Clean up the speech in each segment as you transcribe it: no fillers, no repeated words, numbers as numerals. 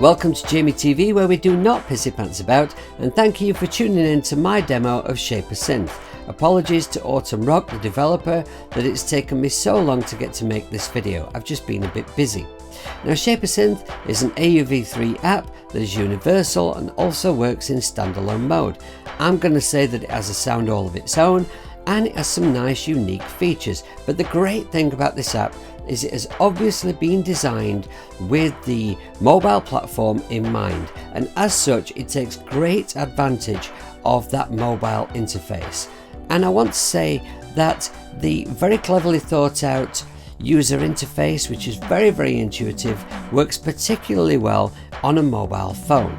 Welcome to Jamie TV, where we do not Pissypants about, and thank you for tuning in to my demo of Shaper Synth. Apologies to Autumn Rock, the developer, that it's taken me so long to get to make this video. I've just been a bit busy. Now, Shaper Synth is an AUV3 app that is universal and also works in standalone mode. I'm going to say that it has a sound all of its own, and it has some nice unique features. But the great thing about this app is it has obviously been designed with the mobile platform in mind, and as such it takes great advantage of that mobile interface. And I want to say that the very cleverly thought out user interface, which is very intuitive, works particularly well on a mobile phone.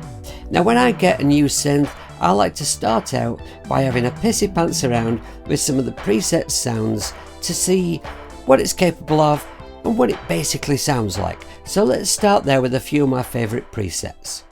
Now, when I get a new synth, I like to start out by having a Pissypants around with some of the preset sounds to see what it's capable of and what it basically sounds like. So let's start there with a few of my favourite presets.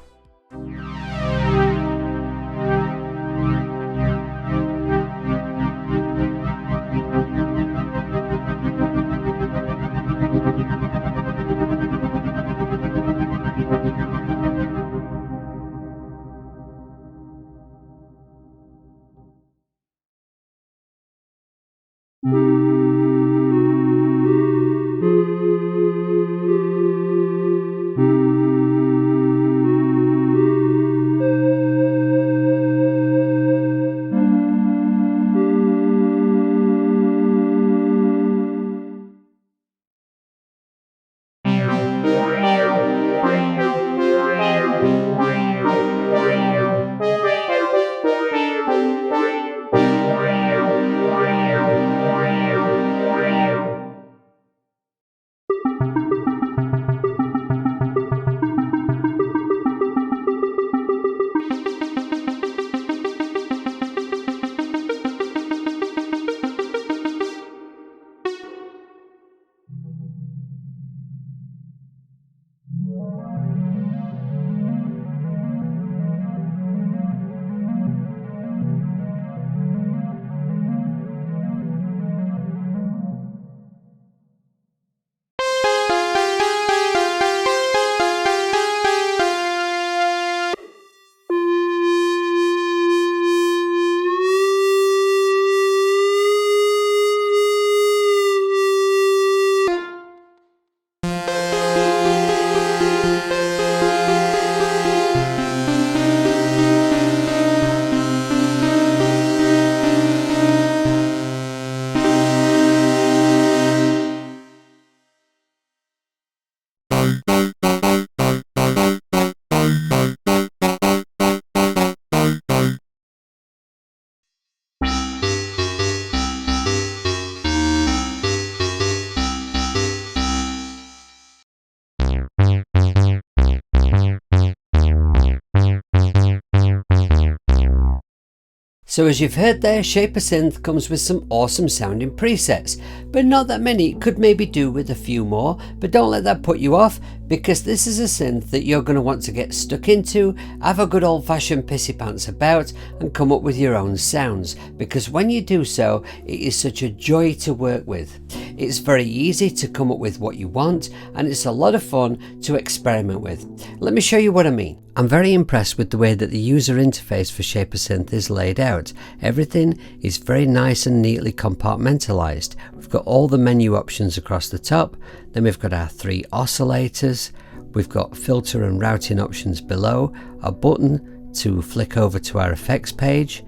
So as you've heard there, Shaper Synth comes with some awesome sounding presets, but not that many. Could maybe do with a few more, but don't let that put you off, because this is a synth that you're going to want to get stuck into, have a good old fashioned Pissypants about and come up with your own sounds, because when you do so, it is such a joy to work with. It's very easy to come up with what you want, and it's a lot of fun to experiment with. Let me show you what I mean. I'm very impressed with the way that the user interface for Shaper Synth is laid out. Everything is very nice and neatly compartmentalized. We've got all the menu options across the top, then we've got our 3 oscillators, we've got filter and routing options below, a button to flick over to our effects page,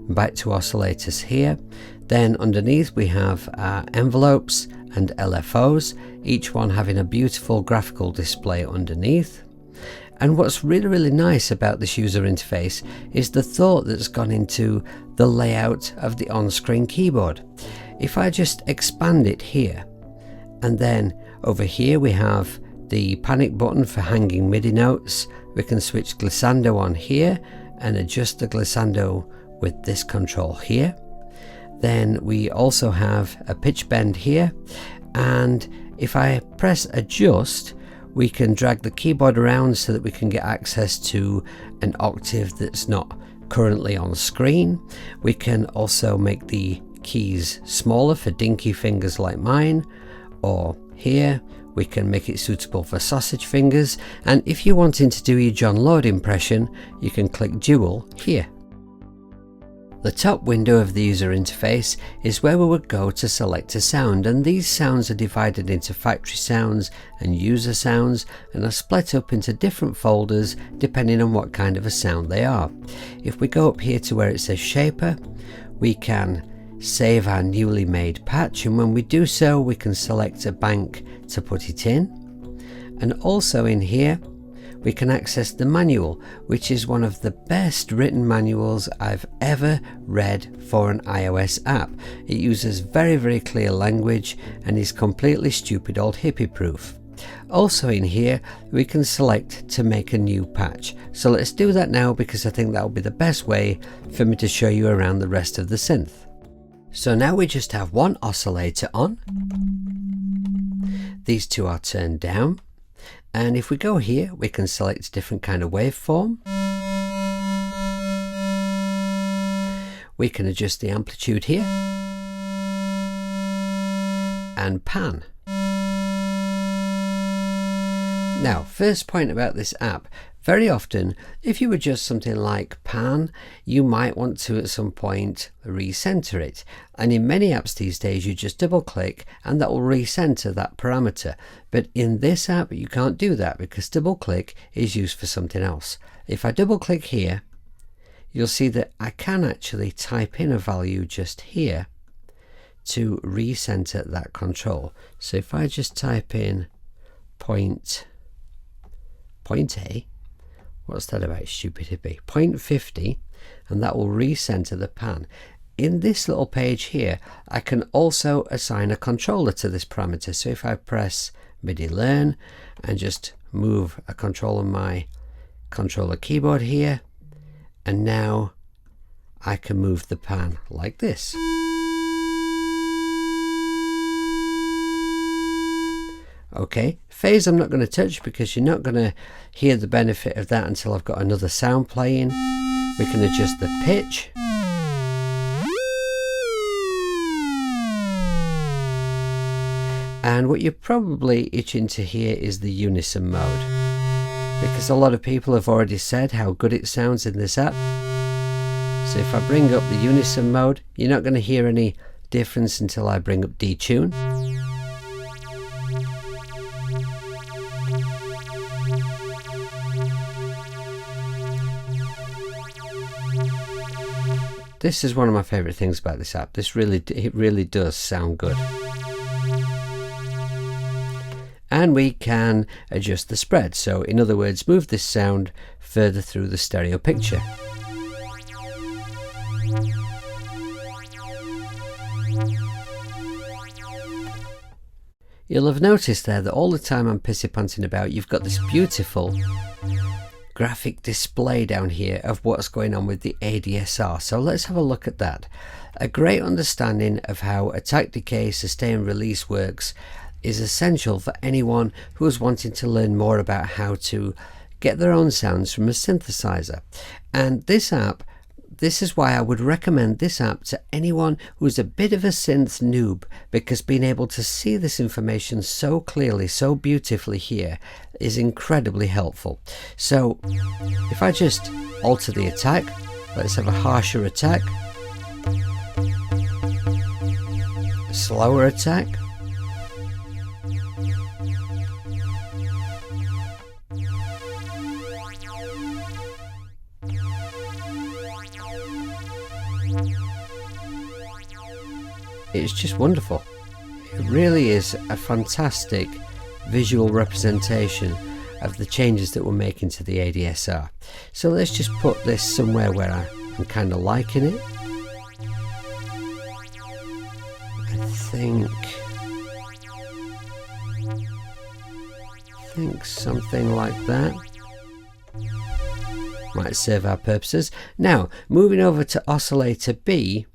back to oscillators here. Then underneath we have our envelopes and LFOs, each one having a beautiful graphical display underneath. And what's really nice about this user interface is the thought that's gone into the layout of the on-screen keyboard. If I just expand it here, and then over here we have the panic button for hanging MIDI notes. We can switch glissando on here and adjust the glissando with this control here. Then we also have a pitch bend here, and if I press adjust, we can drag the keyboard around so that we can get access to an octave that's not currently on screen. We can also make the keys smaller for dinky fingers like mine, or here we can make it suitable for sausage fingers, and if you're wanting to do your John Lord impression, you can click Dual here. The top window of the user interface is where we would go to select a sound, and these sounds are divided into factory sounds and user sounds and are split up into different folders depending on what kind of a sound they are. If we go up here to where it says Shaper, we can save our newly made patch, and when we do so we can select a bank to put it in, and also in here we can access the manual, which is one of the best written manuals I've ever read for an iOS app. It uses very clear language and is completely stupid old hippie proof. Also in here we can select to make a new patch, so let's do that now because I think that will be the best way for me to show you around the rest of the synth. So now we just have one oscillator on, these two are turned down, and if we go here we can select a different kind of waveform. We can adjust the amplitude here and pan. Now, first point about this app, very often if you adjust something like pan, you might want to at some point recenter it, and in many apps these days you just double click and that will recenter that parameter, but in this app you can't do that because double click is used for something else. If I double click here, you'll see that I can actually type in a value just here to recenter that control. So if I just type in point A, what's that about, stupid hippie, 0.50, and that will recenter the pan. In this little page here I can also assign a controller to this parameter, so if I press MIDI learn and just move a control on my controller keyboard here, and now I can move the pan like this. Okay, phase I'm not going to touch because you're not going to hear the benefit of that until I've got another sound playing. We can adjust the pitch. And what you're probably itching to hear is the unison mode, because a lot of people have already said how good it sounds in this app. So if I bring up the unison mode, you're not going to hear any difference until I bring up detune. This is one of my favourite things about this app. It really does sound good. And we can adjust the spread, so in other words move this sound further through the stereo picture. You'll have noticed there that all the time I'm Pissypanting about, you've got this beautiful graphic display down here of what's going on with the ADSR. So let's have a look at that. A great understanding of how attack, decay, sustain, release works is essential for anyone who is wanting to learn more about how to get their own sounds from a synthesizer. And this app, this is why I would recommend this app to anyone who's a bit of a synth noob, because being able to see this information so clearly, so beautifully here is incredibly helpful. So if I just alter the attack, let's have a harsher attack, a slower attack, it's just wonderful. It really is a fantastic visual representation of the changes that we're making to the ADSR. So let's just put this somewhere where I'm kind of liking it. I think something like that might serve our purposes. Now moving over to Oscillator B,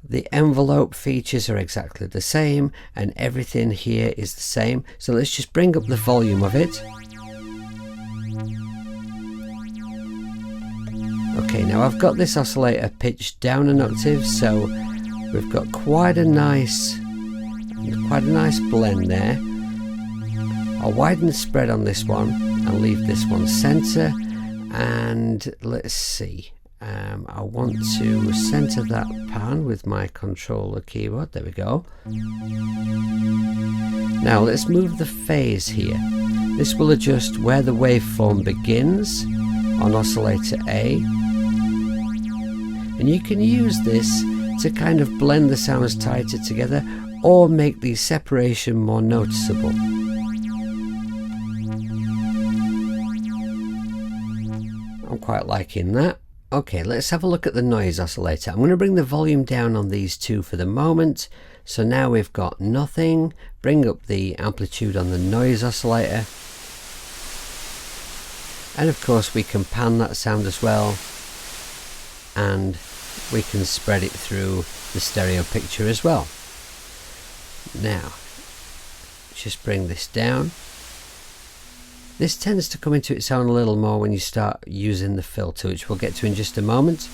the envelope features are exactly the same and everything here is the same. So let's just bring up the volume of it. Okay, now I've got this oscillator pitched down an octave, so we've got quite a nice blend there. I'll widen the spread on this one and leave this one center, and let's see, I want to center that pan with my controller keyboard. There we go. Now let's move the phase here. This will adjust where the waveform begins on oscillator A, and you can use this to kind of blend the sounds tighter together or make the separation more noticeable. I'm quite liking that. Okay, let's have a look at the noise oscillator. I'm going to bring the volume down on these two for the moment. So now we've got nothing. Bring up the amplitude on the noise oscillator. And of course we can pan that sound as well. And we can spread it through the stereo picture as well. Now, just bring this down. This tends to come into its own a little more when you start using the filter, which we'll get to in just a moment.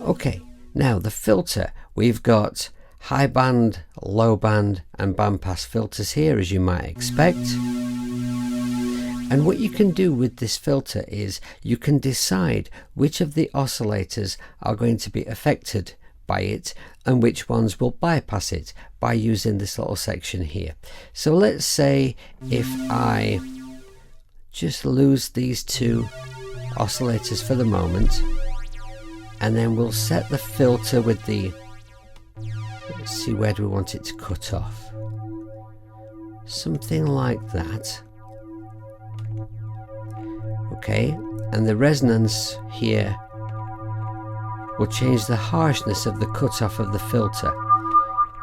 Okay, now the filter, we've got high band, low band and bandpass filters here, as you might expect. And what you can do with this filter is you can decide which of the oscillators are going to be affected by it and which ones will bypass it by using this little section here. So let's say if I just lose these two oscillators for the moment, and then we'll set the filter with the, let's see, where do we want it to cut off? Something like that. Okay, and the resonance here will change the harshness of the cutoff of the filter,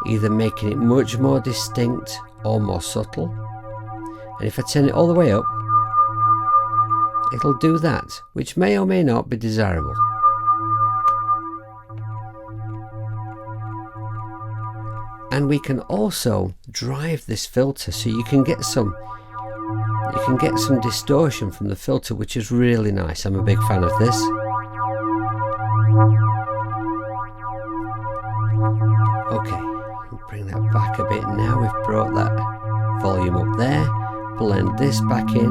either making it much more distinct or more subtle. And if I turn it all the way up, it'll do that, which may or may not be desirable. And we can also drive this filter so you can get some distortion from the filter, which is really nice. I'm a big fan of this. Okay, I'll bring that back a bit now. We've brought that volume up there. Blend this back in.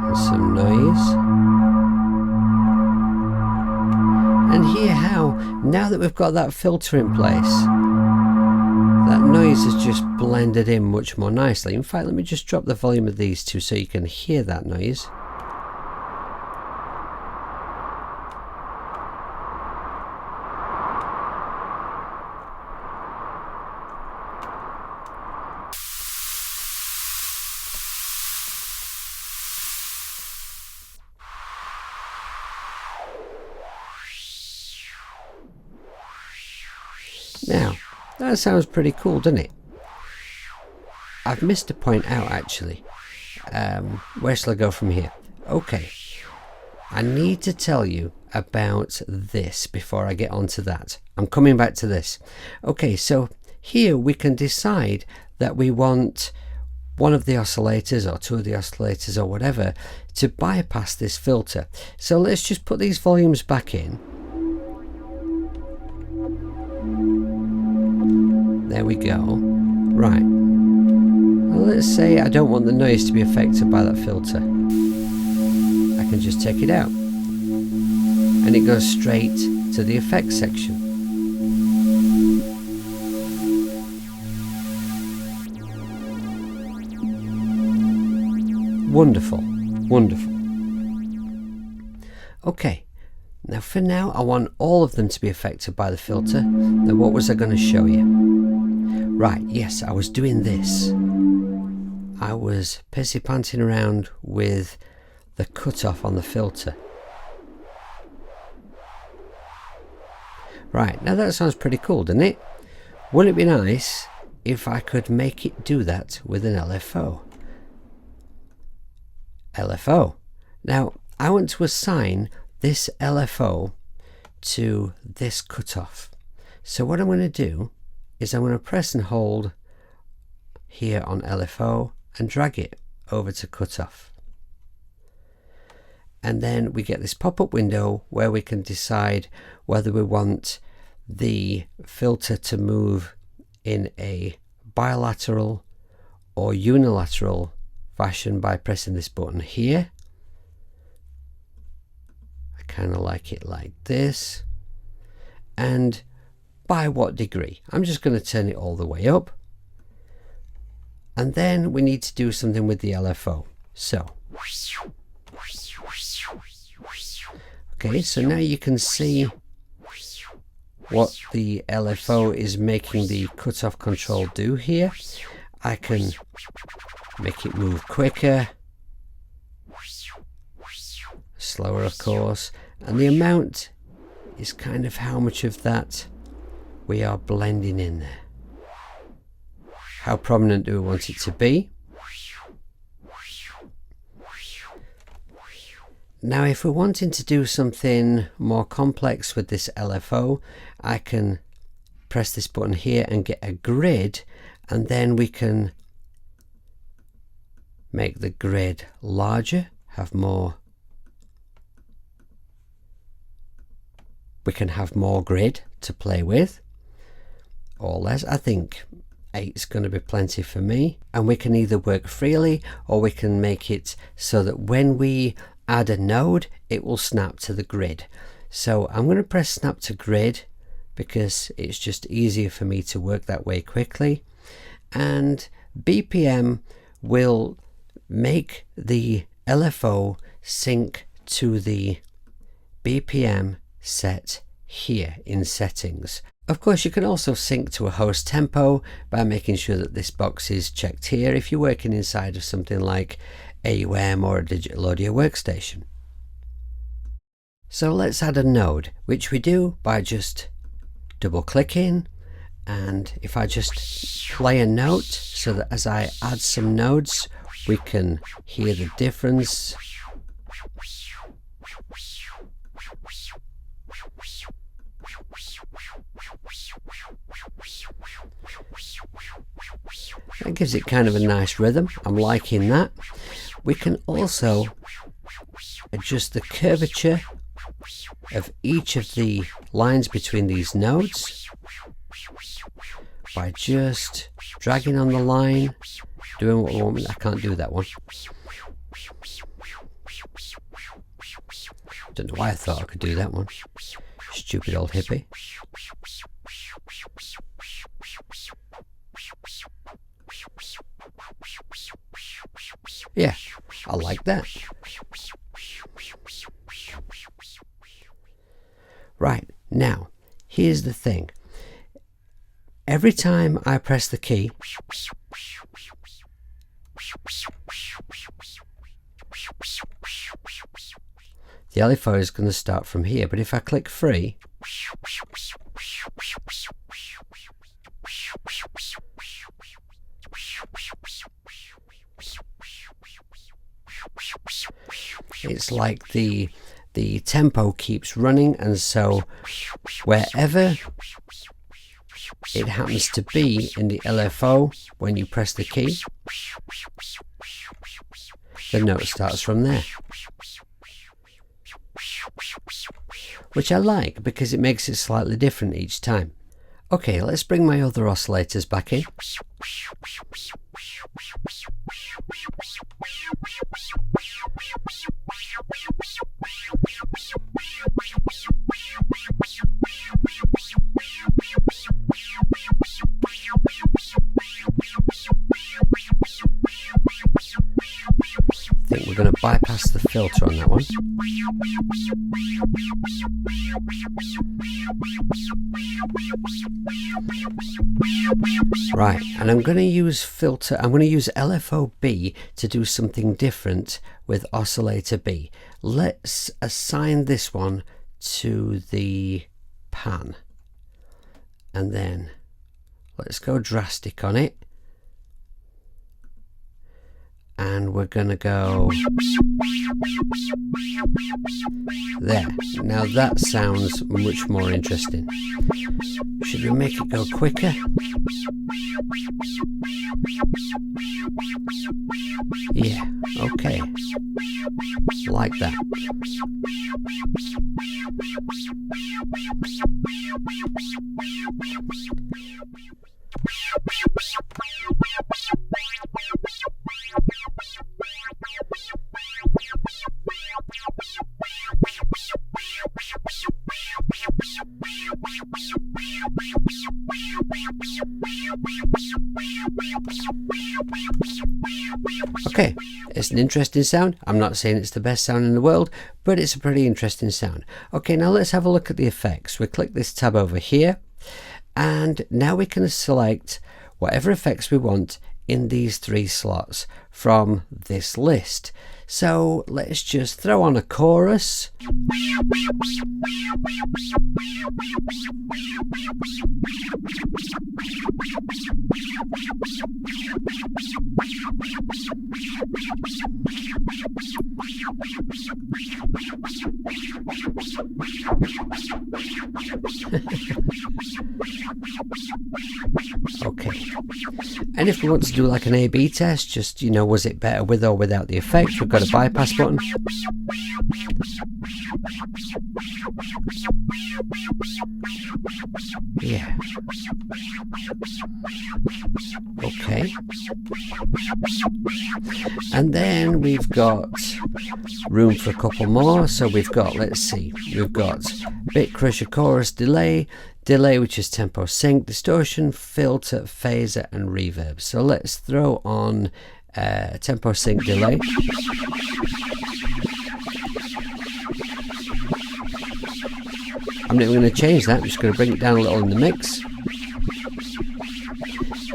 And some noise. And hear how, now that we've got that filter in place, that noise has just blended in much more nicely. In fact, let me just drop the volume of these two so you can hear that noise. Now, that sounds pretty cool, doesn't it? I've missed a point out actually. Where shall I go from here? Okay, I need to tell you about this before I get onto that. I'm coming back to this. Okay, so here we can decide that we want one of the oscillators or two of the oscillators or whatever to bypass this filter. So let's just put these volumes back in. There we go. Right. Well, let's say I don't want the noise to be affected by that filter. I can just take it out. And it goes straight to the effects section. Wonderful. Wonderful. Okay. Now for now, I want all of them to be affected by the filter. Now what was I going to show you? Right, yes, I was doing this. I was Pissypanting around with the cutoff on the filter. Right, now that sounds pretty cool, doesn't it? Wouldn't it be nice if I could make it do that with an LFO? LFO. Now, I want to assign this LFO to this cutoff. So what I'm going to do is I'm going to press and hold here on LFO and drag it over to cutoff. And then we get this pop-up window where we can decide whether we want the filter to move in a bilateral or unilateral fashion by pressing this button here. I kind of like it like this. And by what degree? I'm just going to turn it all the way up. And then we need to do something with the LFO. So, okay, so now you can see what the LFO is making the cutoff control do here. I can make it move quicker, slower of course, and the amount is kind of how much of that we are blending in there. How prominent do we want it to be? Now if we're wanting to do something more complex with this LFO, I can press this button here and get a grid, and then we can make the grid larger, have more. We can have more grid to play with, or less. I think 8 is going to be plenty for me. And we can either work freely, or we can make it so that when we add a node, it will snap to the grid. So I'm going to press snap to grid because it's just easier for me to work that way quickly. And BPM will make the LFO sync to the BPM set here in settings. Of course, you can also sync to a host tempo by making sure that this box is checked here if you're working inside of something like AUM or a digital audio workstation. So let's add a node, which we do by just double clicking, and if I just play a note so that as I add some nodes we can hear the difference. That gives it kind of a nice rhythm. I'm liking that. We can also adjust the curvature of each of the lines between these nodes by just dragging on the line, doing what we want. I can't do that one. Don't know why I thought I could do that one. Stupid old hippie. Yeah, I like that. Right, now, here's the thing. Every time I press the key, the LFO is going to start from here, but if I click free, it's like the tempo keeps running, and so wherever it happens to be in the LFO when you press the key, the note starts from there, which I like because it makes it slightly different each time. Okay, let's bring my other oscillators back in. I think we're going to bypass the filter on that one. Right, and I'm going to use LFO B to do something different with Oscillator B. Let's assign this one to the pan, and then let's go drastic on it, and we're going to go there. Now that sounds much more interesting. Should we make it go quicker? Yeah, okay. Like that. Okay, it's an interesting sound. I'm not saying it's the best sound in the world, but it's a pretty interesting sound. Okay, now let's have a look at the effects. We click this tab over here, and now we can select whatever effects we want in these 3 slots from this list. So let's just throw on a chorus. Okay, and if we want to do like an A/B test, just, you know, was it better with or without the effect, we've got a bypass button. Yeah. Okay. And then we've got room for a couple more. So we've got, let's see, we've got bit crusher, chorus, delay, which is tempo sync, distortion, filter, phaser, and reverb. So let's throw on tempo sync delay. I'm not going to change that, I'm just going to bring it down a little in the mix.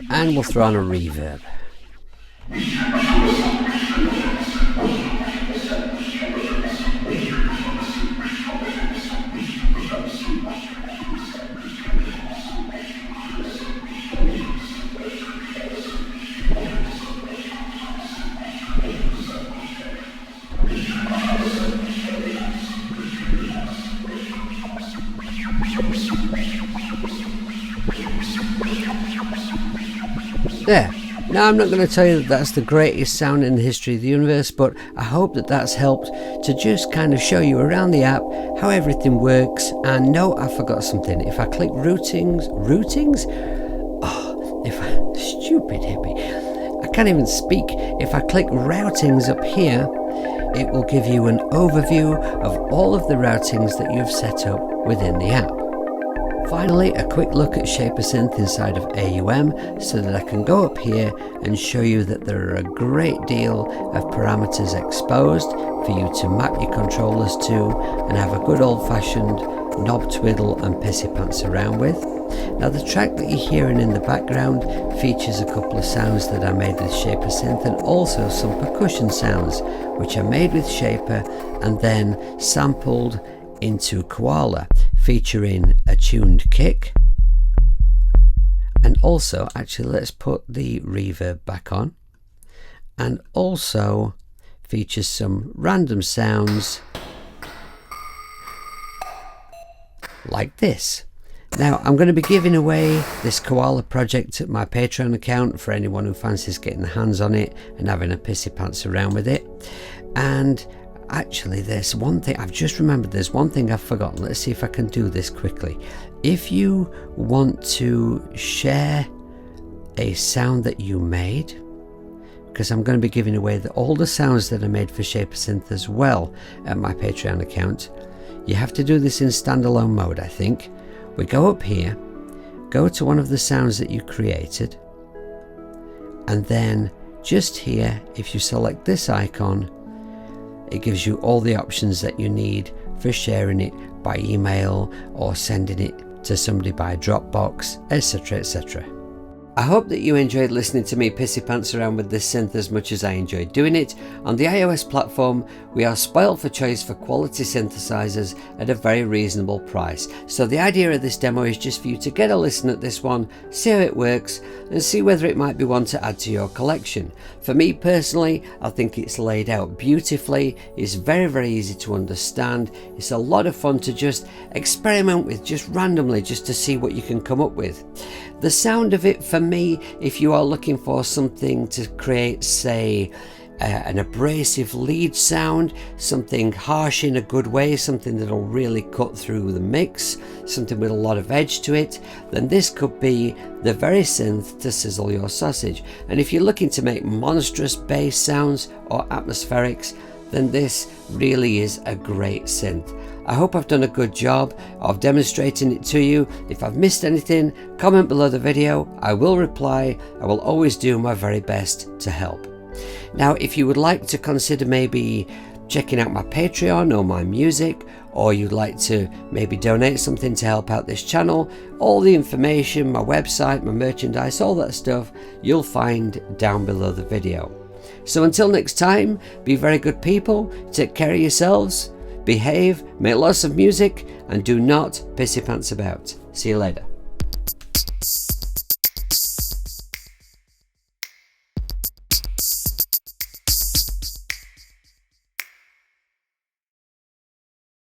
And we'll throw on a reverb. There. Now I'm not going to tell you that that's the greatest sound in the history of the universe, but I hope that that's helped to just kind of show you around the app how everything works. And no, I forgot something. If I click routings? Oh, stupid hippie. I can't even speak. If I click routings up here, it will give you an overview of all of the routings that you've set up within the app. Finally, a quick look at Shapersynth inside of AUM so that I can go up here and show you that there are a great deal of parameters exposed for you to map your controllers to and have a good old-fashioned knob twiddle and Pissypants around with. Now the track that you're hearing in the background features a couple of sounds that I made with Shapersynth and also some percussion sounds which are made with Shaper and then sampled into Koala, featuring a tuned kick. And also, actually, let's put the reverb back on, and also features some random sounds like this. Now I'm going to be giving away this Koala project at my Patreon account for anyone who fancies getting their hands on it and having a Pissypants around with it. And actually, there's one thing, I've just remembered, there's one thing I've forgotten. Let's see if I can do this quickly. If you want to share a sound that you made, because I'm going to be giving away all the sounds that I made for Shapersynth as well at my Patreon account, you have to do this in standalone mode, I think. We go up here, go to one of the sounds that you created, and then just here, if you select this icon, it gives you all the options that you need for sharing it by email or sending it to somebody by Dropbox, etc, etc. I hope that you enjoyed listening to me Pissypants around with this synth as much as I enjoyed doing it. On the iOS platform, we are spoiled for choice for quality synthesizers at a very reasonable price. So the idea of this demo is just for you to get a listen at this one, see how it works, and see whether it might be one to add to your collection. For me personally, I think it's laid out beautifully, it's very easy to understand, it's a lot of fun to just experiment with just randomly just to see what you can come up with. The sound of it for me, if you are looking for something to create, say, an abrasive lead sound, something harsh in a good way, something that'll really cut through the mix, something with a lot of edge to it, then this could be the very synth to sizzle your sausage. And if you're looking to make monstrous bass sounds or atmospherics, then this really is a great synth. I hope I've done a good job of demonstrating it to you. If I've missed anything, comment below the video. I will reply. I will always do my very best to help. Now, if you would like to consider maybe checking out my Patreon or my music, or you'd like to maybe donate something to help out this channel, all the information, my website, my merchandise, all that stuff, you'll find down below the video. So until next time, be very good people, take care of yourselves, behave, make lots of music, and do not pissy pants about. See you later.